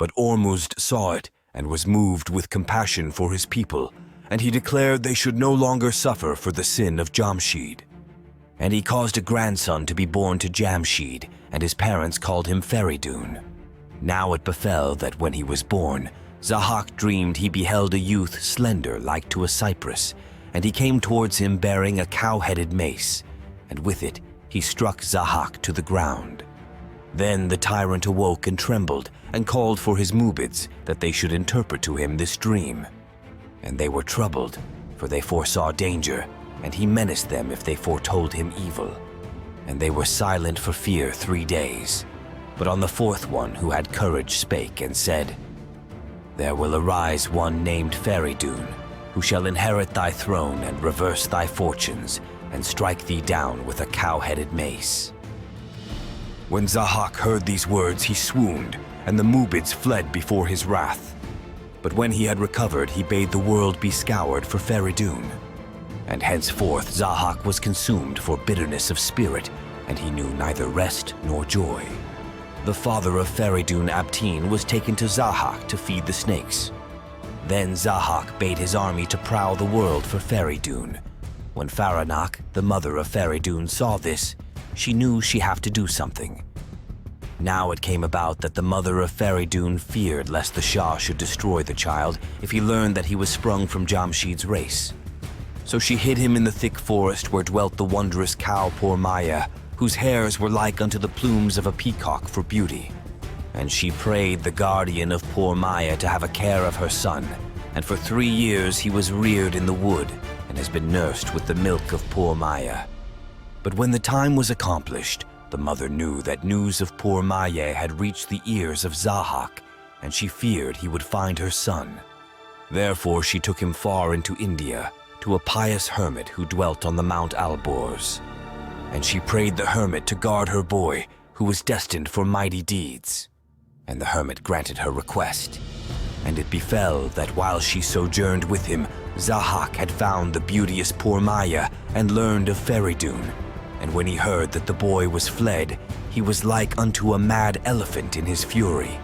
But Ormuzd saw it and was moved with compassion for his people, and he declared they should no longer suffer for the sin of Jamshid. And he caused a grandson to be born to Jamshid, and his parents called him Feridun. Now it befell that when he was born, Zahak dreamed he beheld a youth slender like to a cypress, and he came towards him bearing a cow-headed mace, and with it he struck Zahak to the ground. Then the tyrant awoke and trembled, and called for his Mubids that they should interpret to him this dream. And they were troubled, for they foresaw danger, and he menaced them if they foretold him evil. And they were silent for fear 3 days. But on the 4th one who had courage spake and said, "There will arise one named Feridun, who shall inherit thy throne and reverse thy fortunes, and strike thee down with a cow-headed mace." When Zahak heard these words, he swooned, and the Mubids fled before his wrath. But when he had recovered, he bade the world be scoured for Feridun. And henceforth Zahak was consumed for bitterness of spirit, and he knew neither rest nor joy. The father of Feridun, Abtin, was taken to Zahak to feed the snakes. Then Zahak bade his army to prowl the world for Feridun. When Faranak, the mother of Feridun, saw this, she knew she had to do something. Now it came about that the mother of Feridun feared lest the Shah should destroy the child if he learned that he was sprung from Jamshid's race. So she hid him in the thick forest where dwelt the wondrous cow Pourmaya, whose hairs were like unto the plumes of a peacock for beauty. And she prayed the guardian of Pourmaya to have a care of her son, and for 3 years he was reared in the wood, and has been nursed with the milk of Pourmaya. But when the time was accomplished, the mother knew that news of Pourmaya had reached the ears of Zahak, and she feared he would find her son. Therefore she took him far into India, to a pious hermit who dwelt on the Mount Alborz. And she prayed the hermit to guard her boy, who was destined for mighty deeds. And the hermit granted her request. And it befell that while she sojourned with him, Zahak had found the beauteous Pourmaya and learned of Feridun. And when he heard that the boy was fled, he was like unto a mad elephant in his fury.